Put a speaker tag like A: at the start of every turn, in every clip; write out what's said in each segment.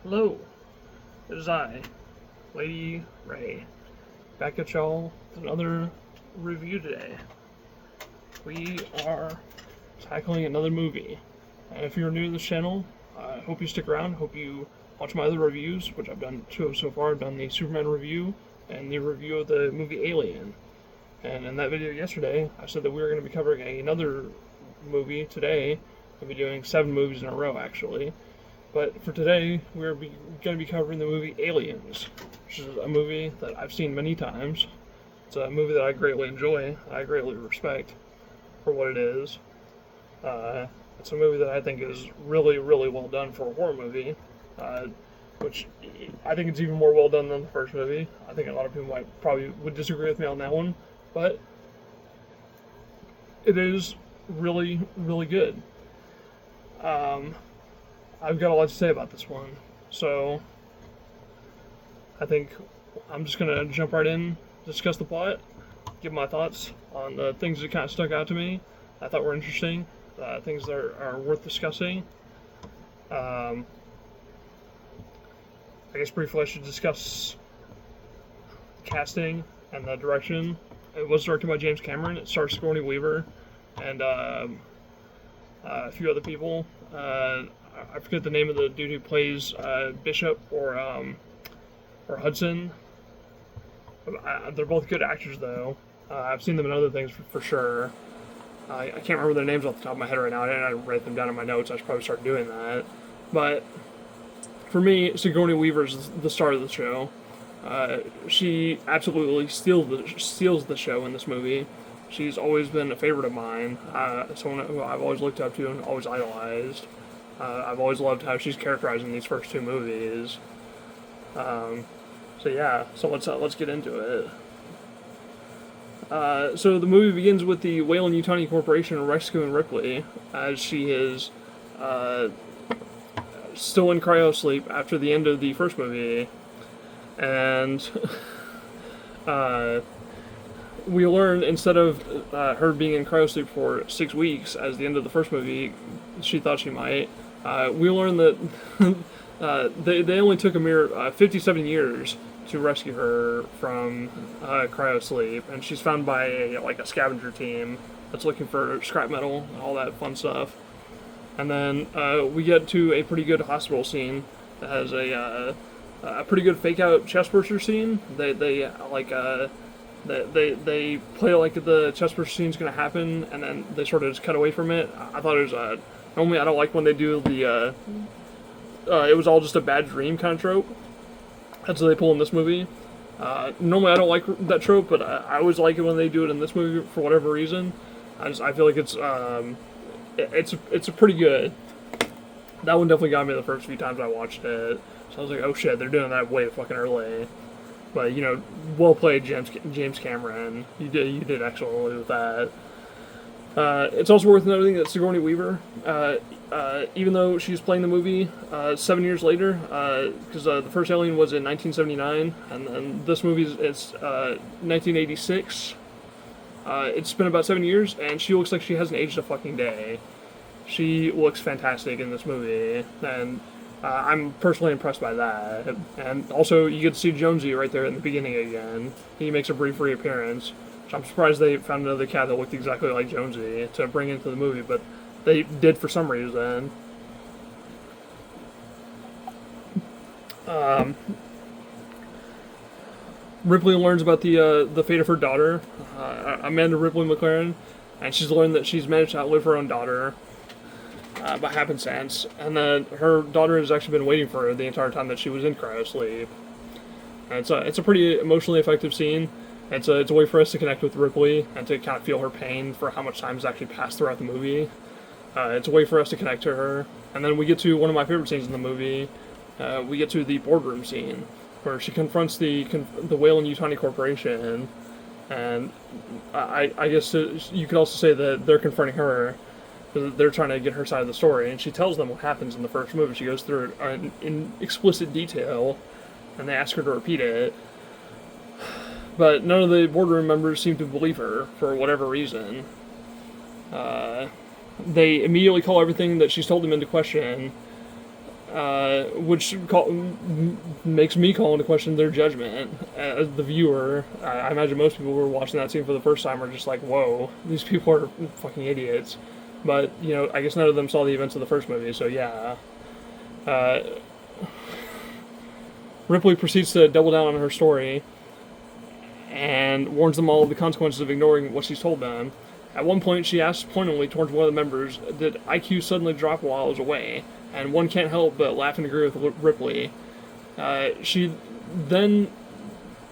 A: Hello, it is I, Lady Ray, back at y'all with another review today. We are tackling another movie, and if you're new to this channel, I hope you stick around, hope you watch my other reviews, which I've done two of so far. I've done the Superman review and the review of the movie Alien. And in that video yesterday, I said that we were going to be covering another movie today. We'll be doing 7 movies in a row, actually. But for today, we're going to be covering the movie Aliens, which is a movie that I've seen many times. It's a movie that I greatly enjoy, I greatly respect for what it is. It's a movie that I think is really, really well done for a horror movie, which I think it's even more well done than the first movie. I think a lot of people probably would disagree with me on that one, but it is really, really good. I've got a lot to say about this one, so I think I'm just going to jump right in, discuss the plot, give my thoughts on the things that kind of stuck out to me, I thought were interesting, things that are worth discussing. I guess briefly I should discuss casting and the direction. It was directed by James Cameron. It stars Sigourney Weaver and a few other people. I forget the name of the dude who plays Bishop or Hudson. They're both good actors, though. I've seen them in other things for sure. I can't remember their names off the top of my head right now. I didn't write them down in my notes. I should probably start doing that. But for me, Sigourney Weaver's the star of the show. She absolutely steals the show in this movie. She's always been a favorite of mine, someone who I've always looked up to and always idolized. I've always loved how she's characterized in these first 2 movies. So let's get into it. So the movie begins with the Weyland-Yutani Corporation rescuing Ripley as she is still in cryosleep after the end of the first movie, and we learn instead of her being in cryosleep for 6 weeks, as the end of the first movie she thought she might, we learn that they only took a mere 57 years to rescue her from cryosleep, and she's found by a scavenger team that's looking for scrap metal and all that fun stuff. And then we get to a pretty good hospital scene that has a pretty good fake out chest burster scene. They play like the chest burster scene's gonna happen, and then they sort of just cut away from it. I thought it was normally I don't like when they do the it was all just a bad dream kind of trope. That's what they pull in this movie. Normally I don't like that trope, but I always like it when they do it in this movie for whatever reason. I feel like it's a pretty good. That one definitely got me the first few times I watched it. So I was like, oh shit, they're doing that way fucking early. But well played, James Cameron. You did excellently with that. It's also worth noting that Sigourney Weaver, even though she's playing the movie 7 years later, because the first Alien was in 1979, and then this movie is 1986. It's been about 7 years, and she looks like she hasn't aged a fucking day. She looks fantastic in this movie, and I'm personally impressed by that. And also, you get to see Jonesy right there in the beginning again. He makes a brief reappearance. I'm surprised they found another cat that looked exactly like Jonesy to bring into the movie, but they did for some reason. Ripley learns about the fate of her daughter, Amanda Ripley McLaren, and she's learned that she's managed to outlive her own daughter by happenstance, and then her daughter has actually been waiting for her the entire time that she was in cryosleep. And it's a pretty emotionally effective scene. It's a way for us to connect with Ripley and to kind of feel her pain for how much time has actually passed throughout the movie. It's a way for us to connect to her. And then we get to one of my favorite scenes in the movie. We get to the boardroom scene where she confronts the Weyland-Yutani Corporation, and I guess you could also say that they're confronting her. They're trying to get her side of the story, and she tells them what happens in the first movie. She goes through it in explicit detail, and they ask her to repeat it. But none of the boardroom members seem to believe her for whatever reason. They immediately call everything that she's told them into question, which makes me call into question their judgment as the viewer. I imagine most people who are watching that scene for the first time are just like, "Whoa, these people are fucking idiots." But I guess none of them saw the events of the first movie, so yeah. Uh, Ripley proceeds to double down on her story and warns them all of the consequences of ignoring what she's told them. At one point, she asks pointedly towards one of the members, "Did IQ suddenly drop while I was away?" And one can't help but laugh and agree with Ripley. She then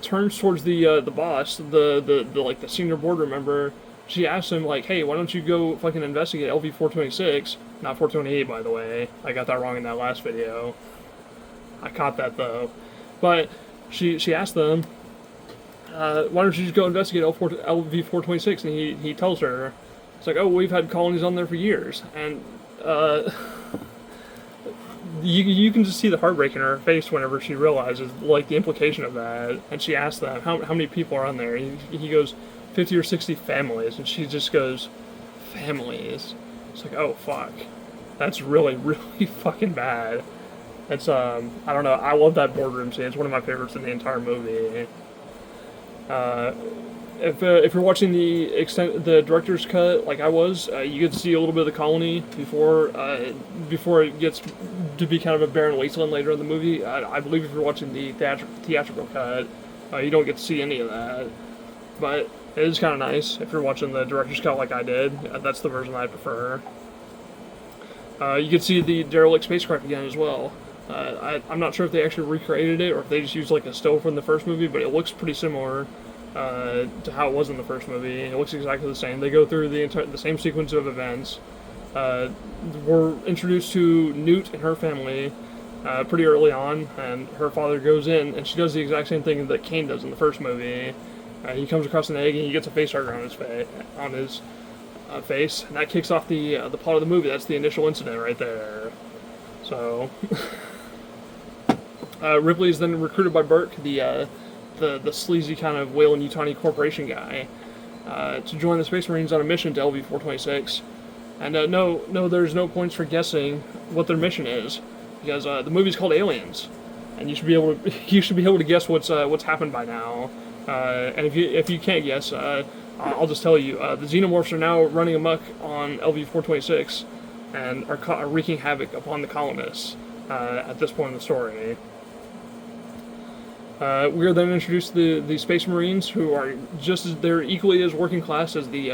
A: turns towards the boss, the senior board member. She asks him like, "Hey, why don't you go fucking investigate LV 426? Not 428, by the way. I got that wrong in that last video. I caught that though." But she asked them, "Why don't you just go investigate LV 426?" And he tells her, it's like, "Oh, we've had colonies on there for years." And you can just see the heartbreak in her face whenever she realizes like the implication of that. And she asks them, how many people are on there? And he goes, 50 or 60 families. And she just goes, "Families?" It's like, oh fuck, that's really really fucking bad. It's I don't know, I love that boardroom scene. It's one of my favorites in the entire movie. If you're watching the director's cut, like I was, you get to see a little bit of the colony before it gets to be kind of a barren wasteland later in the movie. I believe if you're watching the theatrical cut, you don't get to see any of that. But it is kind of nice if you're watching the director's cut like I did. That's the version I prefer. You can see the derelict spacecraft again as well. I'm not sure if they actually recreated it or if they just used like a still from the first movie, but it looks pretty similar to how it was in the first movie. It looks exactly the same. They go through the same sequence of events. We're introduced to Newt and her family pretty early on, and her father goes in, and she does the exact same thing that Kane does in the first movie. He comes across an egg, and he gets a face hugger on his face, and that kicks off the plot of the movie. That's the initial incident right there. So, Ripley is then recruited by Burke, the sleazy kind of Weyland-Yutani Corporation guy, to join the Space Marines on a mission to LV-426. And no, there's no points for guessing what their mission is, because the movie's called Aliens, and you should be able to guess what's happened by now. And if you can't guess, I'll just tell you, the Xenomorphs are now running amok on LV-426 and are wreaking havoc upon the colonists at this point in the story. We are then introduced to the Space Marines, who are they're equally as working class as the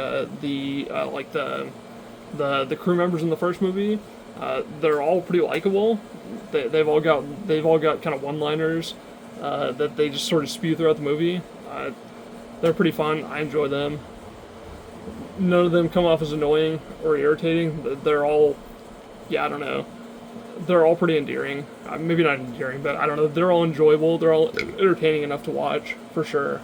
A: crew members in the first movie. They're all pretty likable. They've all got kind of one-liners that they just sort of spew throughout the movie. They're pretty fun. I enjoy them. None of them come off as annoying or irritating. They're all, I don't know. They're all pretty endearing. Maybe not endearing, but I don't know. They're all enjoyable. They're all entertaining enough to watch, for sure.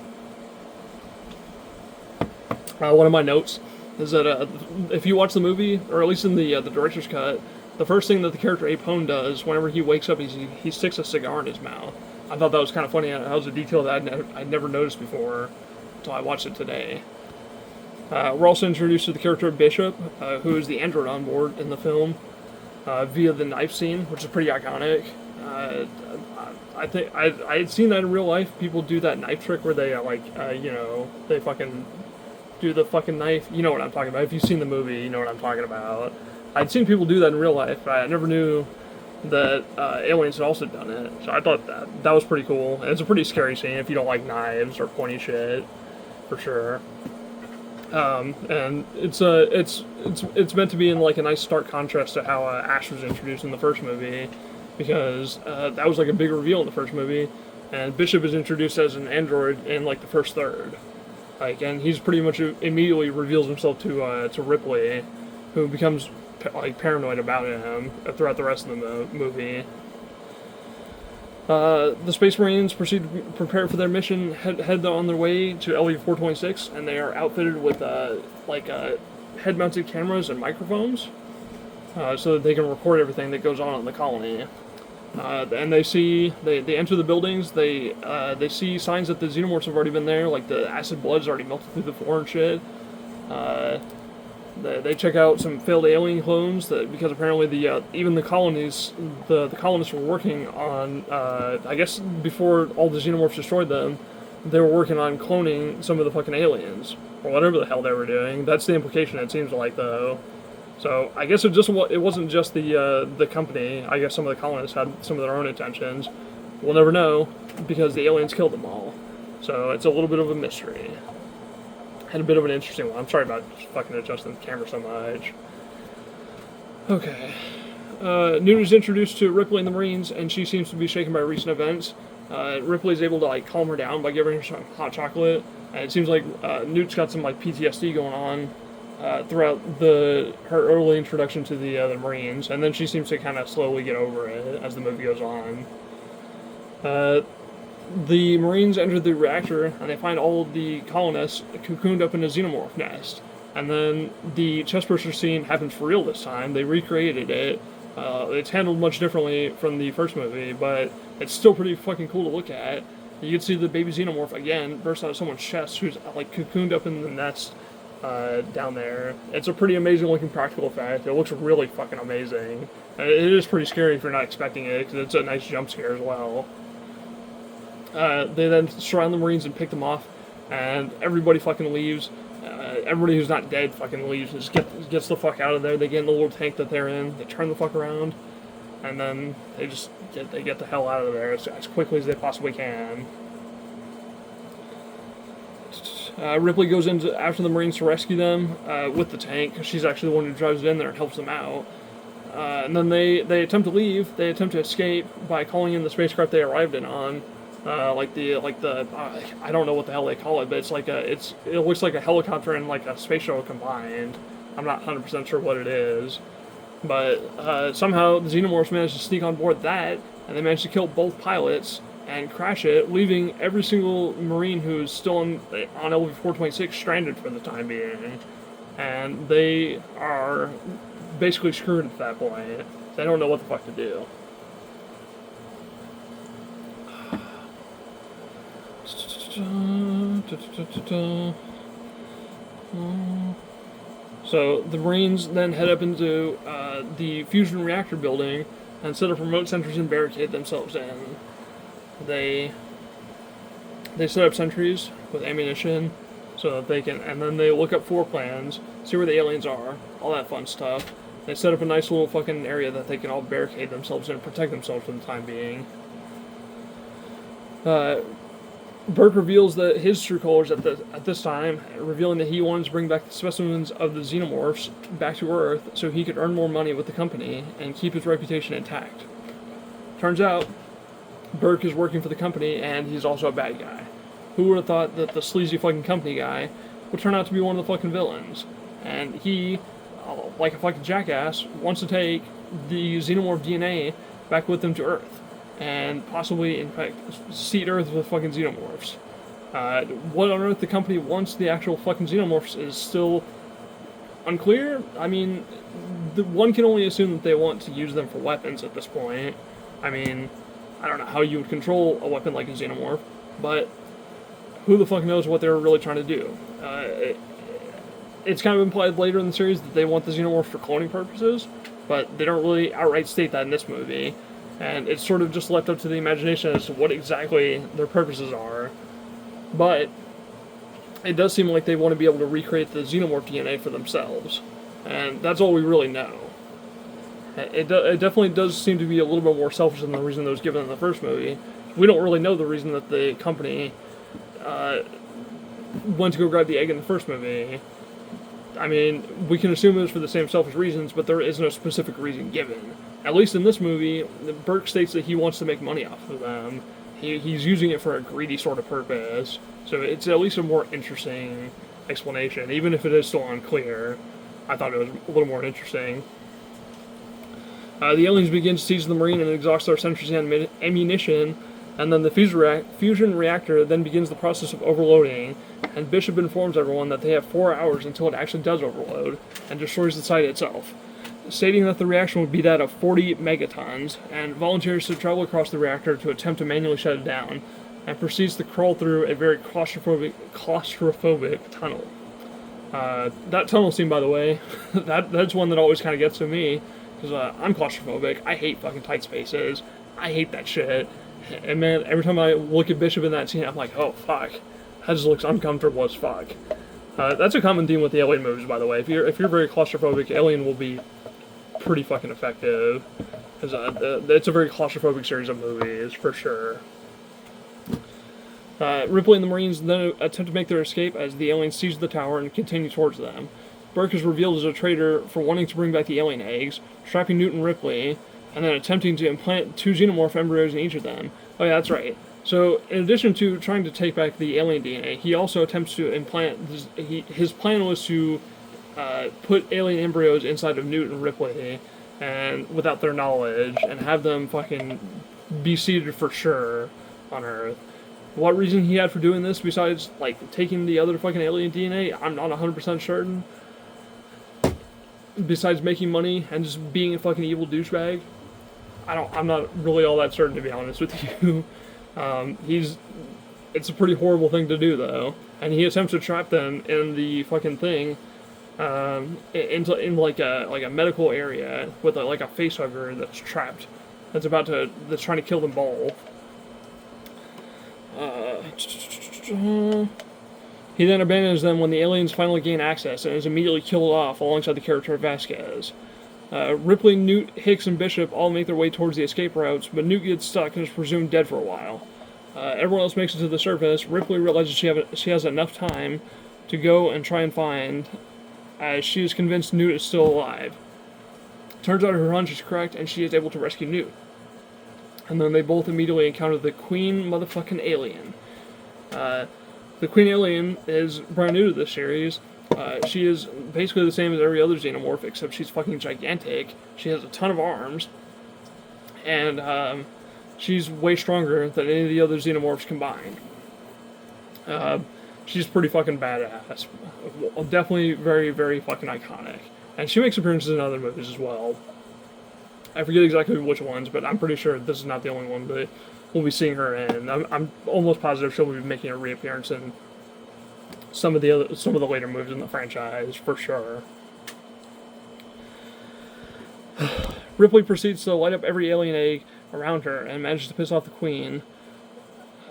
A: One of my notes is that if you watch the movie, or at least in the director's cut, the first thing that the character Abe Hone does whenever he wakes up is he sticks a cigar in his mouth. I thought that was kind of funny. That was a detail that I'd never noticed before until I watched it today. We're also introduced to the character of Bishop, who is the android on board in the film, via the knife scene, which is pretty iconic. I think I had seen that in real life. People do that knife trick where they they fucking do the fucking knife. You know what I'm talking about. If you've seen the movie, you know what I'm talking about. I'd seen people do that in real life, but I never knew that Aliens had also done it. So I thought that was pretty cool. And it's a pretty scary scene if you don't like knives or pointy shit, for sure. And it's meant to be in like a nice stark contrast to how Ash was introduced in the first movie, because that was like a big reveal in the first movie, and Bishop is introduced as an android in like the first third, and he's pretty much immediately reveals himself to Ripley, who becomes paranoid about him throughout the rest of the movie. The Space Marines proceed to prepare for their mission, head on their way to LV-426, and they are outfitted with head-mounted cameras and microphones, so that they can record everything that goes on in the colony. And they enter the buildings. They see signs that the Xenomorphs have already been there, like the acid blood's already melted through the floor and shit. They check out some failed alien clones because apparently even the colonies, the colonists were working on, I guess before all the xenomorphs destroyed them, they were working on cloning some of the fucking aliens, or whatever the hell they were doing. That's the implication, it seems like, though. So I guess it wasn't just the company. I guess some of the colonists had some of their own intentions. We'll never know, because the aliens killed them all. So it's a little bit of a mystery. And a bit of an interesting one. I'm sorry about fucking adjusting the camera so much. Okay. Newt is introduced to Ripley and the Marines, and she seems to be shaken by recent events. Ripley is able to calm her down by giving her some hot chocolate, and it seems like Newt's got some PTSD going on throughout her early introduction to the Marines, and then she seems to kind of slowly get over it as the movie goes on. The Marines enter the reactor, and they find all of the colonists cocooned up in a xenomorph nest. And then the chestburster scene happens for real this time. They recreated it. It's handled much differently from the first movie, but it's still pretty fucking cool to look at. You can see the baby xenomorph again burst out of someone's chest who's cocooned up in the nest down there. It's a pretty amazing looking practical effect. It looks really fucking amazing. And it is pretty scary if you're not expecting it, because it's a nice jump scare as well. They then surround the Marines and pick them off, and everybody fucking leaves. Everybody who's not dead fucking leaves. Just gets the fuck out of there. They get in the little tank that they're in. They turn the fuck around, and then they just get the hell out of there as quickly as they possibly can. Ripley goes in after the Marines to rescue them with the tank, because she's actually the one who drives it in there and helps them out. And then they attempt to leave. They attempt to escape by calling in the spacecraft they arrived in on. I don't know what the hell they call it, but it looks like a helicopter and a space shuttle combined. I'm not 100% sure what it is, but somehow the xenomorphs managed to sneak on board that, and they managed to kill both pilots and crash it, leaving every single Marine who's still on LV-426 stranded for the time being, and they are basically screwed at that point. They don't know what the fuck to do. So the Marines then head up into the fusion reactor building and set up remote sentries and barricade themselves in. They set up sentries with ammunition so that they can, and then they look up floor plans, see where the aliens are, all that fun stuff. They set up a nice little fucking area that they can all barricade themselves in and protect themselves for the time being. Burke reveals that his true colors at this time, revealing that he wanted to bring back the specimens of the xenomorphs back to Earth so he could earn more money with the company and keep his reputation intact. Turns out, Burke is working for the company, and he's also a bad guy. Who would have thought that the sleazy fucking company guy would turn out to be one of the fucking villains? And he, like a fucking jackass, wants to take the xenomorph DNA back with him to Earth. And possibly, in fact, seed Earth with fucking xenomorphs. What on earth the company wants the actual fucking xenomorphs is still unclear. I mean, one can only assume that they want to use them for weapons at this point. I mean, I don't know how you would control a weapon like a xenomorph, but who the fuck knows what they were really trying to do. It's kind of implied later in the series that they want the xenomorphs for cloning purposes, but they don't really outright state that in this movie. And it's sort of just left up to the imagination as to what exactly their purposes are. But it does seem like they want to be able to recreate the xenomorph DNA for themselves. And that's all we really know. It definitely does seem to be a little bit more selfish than the reason that was given in the first movie. We don't really know the reason that the company went to go grab the egg in the first movie. I mean, we can assume it was for the same selfish reasons, but there is no specific reason given. At least in this movie, Burke states that he wants to make money off of them. He's using it for a greedy sort of purpose. So it's at least a more interesting explanation, even if it is still unclear. I thought it was a little more interesting. The aliens begin to seize the Marine and exhaust their sentries and ammunition, and then the fusion reactor then begins the process of overloading, and Bishop informs everyone that they have 4 hours until it actually does overload, and destroys the site itself, stating that the reaction would be that of 40 megatons, and volunteers to travel across the reactor to attempt to manually shut it down, and proceeds to crawl through a very claustrophobic tunnel. That tunnel scene, by the way, that's one that always kind of gets to me, because I'm claustrophobic. I hate fucking tight spaces. I hate that shit. And man, every time I look at Bishop in that scene, I'm like, oh fuck, that just looks uncomfortable as fuck. That's a common theme with the Alien movies, by the way. If you're very claustrophobic, Alien will be pretty fucking effective. Because it's a very claustrophobic series of movies, for sure. Ripley and the Marines then attempt to make their escape as the aliens seize the tower and continue towards them. Burke is revealed as a traitor for wanting to bring back the alien eggs, trapping Newt and Ripley, and then attempting to implant 2 xenomorph embryos in each of them. Oh yeah, that's right. So, in addition to trying to take back the alien DNA, he also attempts to implant... His plan was to put alien embryos inside of Newt and Ripley, and without their knowledge, and have them fucking be seated for sure on Earth. What reason he had for doing this, besides, like, taking the other fucking alien DNA, I'm not 100% certain. Besides making money and just being a fucking evil douchebag, I'm not really all that certain, to be honest with you. It's a pretty horrible thing to do, though. And he attempts to trap them in the fucking thing, in like a medical area with like a facehugger that's trapped, that's trying to kill them both. He then abandons them when the aliens finally gain access and is immediately killed off alongside the character of Vasquez. Ripley, Newt, Hicks, and Bishop all make their way towards the escape routes, but Newt gets stuck and is presumed dead for a while. Everyone else makes it to the surface. Ripley realizes she has enough time to go and try and find, as she is convinced Newt is still alive. Turns out her hunch is correct, and she is able to rescue Newt. And then they both immediately encounter the Queen motherfucking Alien. The Queen Alien is brand new to this series. She is basically the same as every other xenomorph, except she's fucking gigantic. She has a ton of arms. And she's way stronger than any of the other xenomorphs combined. She's pretty fucking badass. Definitely very, very fucking iconic. And she makes appearances in other movies as well. I forget exactly which ones, but I'm pretty sure this is not the only one that we'll be seeing her in. I'm almost positive she'll be making a reappearance in some of the later movies in the franchise, for sure. Ripley proceeds to light up every alien egg around her and manages to piss off the Queen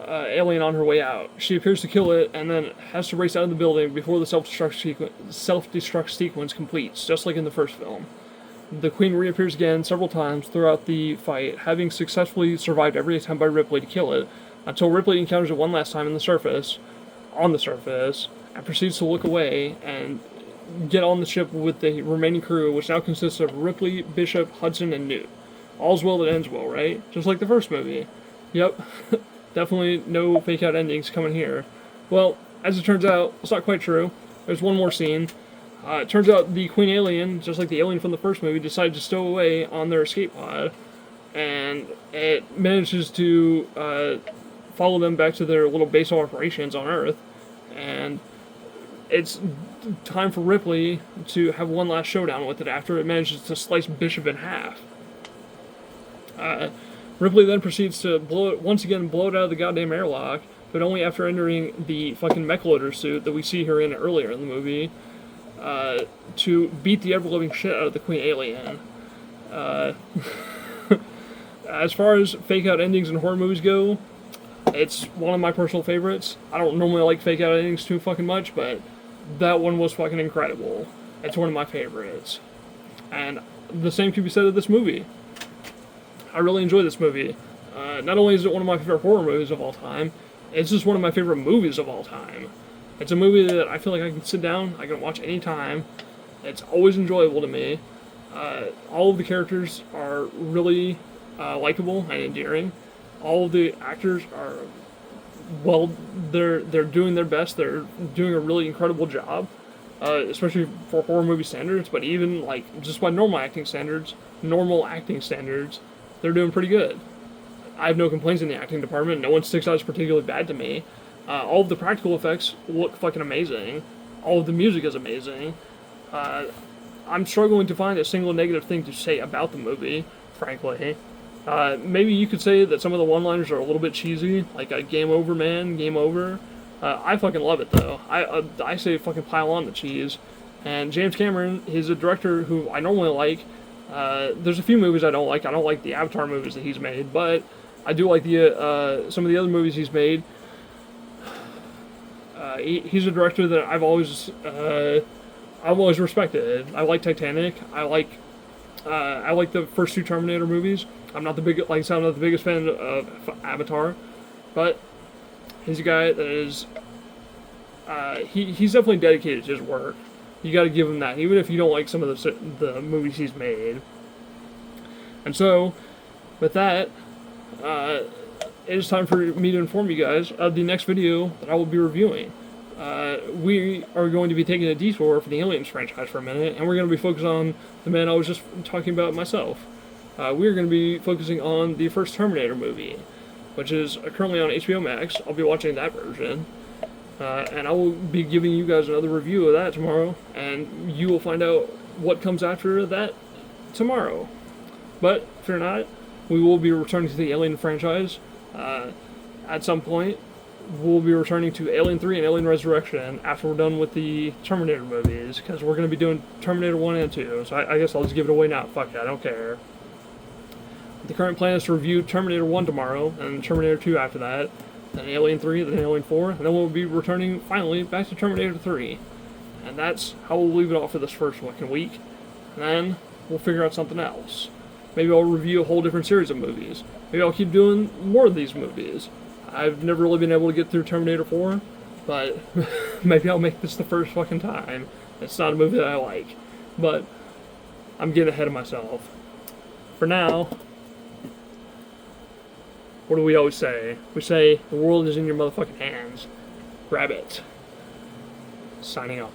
A: alien on her way out. She appears to kill it and then has to race out of the building before the self-destruct sequence completes, just like in the first film. The Queen reappears again several times throughout the fight, having successfully survived every attempt by Ripley to kill it, until Ripley encounters it one last time on the surface, and proceeds to look away and get on the ship with the remaining crew, which now consists of Ripley, Bishop, Hudson, and Newt. All's well that ends well, right? Just like the first movie. Yep. Definitely no fake-out endings coming here. Well, as it turns out, it's not quite true. There's one more scene. It turns out the Queen Alien, just like the alien from the first movie, decided to stow away on their escape pod, and it manages to follow them back to their little base of operations on Earth, and it's time for Ripley to have one last showdown with it after it manages to slice Bishop in half. Ripley then proceeds to blow it out of the goddamn airlock, but only after entering the fucking mech loader suit that we see her in earlier in the movie, to beat the ever-living shit out of the Queen Alien. As far as fake-out endings in horror movies go, it's one of my personal favorites. I don't normally like fake-out endings too fucking much, but that one was fucking incredible. It's one of my favorites. And the same can be said of this movie. I really enjoy this movie. Not only is it one of my favorite horror movies of all time, it's just one of my favorite movies of all time. It's a movie that I feel like I can sit down, I can watch any time. It's always enjoyable to me. All of the characters are really likable and endearing. All of the actors are, well, they're doing their best. They're doing a really incredible job, especially for horror movie standards. But even like just by normal acting standards, they're doing pretty good. I have no complaints in the acting department. No one sticks out as particularly bad to me. All of the practical effects look fucking amazing. All of the music is amazing. I'm struggling to find a single negative thing to say about the movie, frankly. Maybe you could say that some of the one-liners are a little bit cheesy, like a game over, man, game over. I fucking love it though. I say fucking pile on the cheese. And James Cameron, he's a director who I normally like. There's a few movies I don't like. I don't like the Avatar movies that he's made, but I do like the some of the other movies he's made. He's a director that I've always respected. I like Titanic. I like the first two Terminator movies. I'm not the biggest fan of Avatar, but he's a guy that is he's definitely dedicated to his work. You got to give him that, even if you don't like some of the movies he's made. And so, with that, it is time for me to inform you guys of the next video that I will be reviewing. We are going to be taking a detour for the Aliens franchise for a minute, and we're going to be focused on the man I was just talking about myself. We're going to be focusing on the first Terminator movie, which is currently on HBO Max. I'll be watching that version. And I will be giving you guys another review of that tomorrow, and you will find out what comes after that tomorrow. But, fear not, we will be returning to the Alien franchise. At some point, we'll be returning to Alien 3 and Alien Resurrection after we're done with the Terminator movies, because we're going to be doing Terminator 1 and 2, so I guess I'll just give it away now. Fuck it, I don't care. The current plan is to review Terminator 1 tomorrow, and Terminator 2 after that, then Alien 3, then Alien 4, and then we'll be returning, finally, back to Terminator 3. And that's how we'll leave it off for this first fucking week. And then we'll figure out something else. Maybe I'll review a whole different series of movies. Maybe I'll keep doing more of these movies. I've never really been able to get through Terminator 4, but maybe I'll make this the first fucking time. It's not a movie that I like, but I'm getting ahead of myself. For now, what do we always say? We say, the world is in your motherfucking hands. Grab it. Signing off.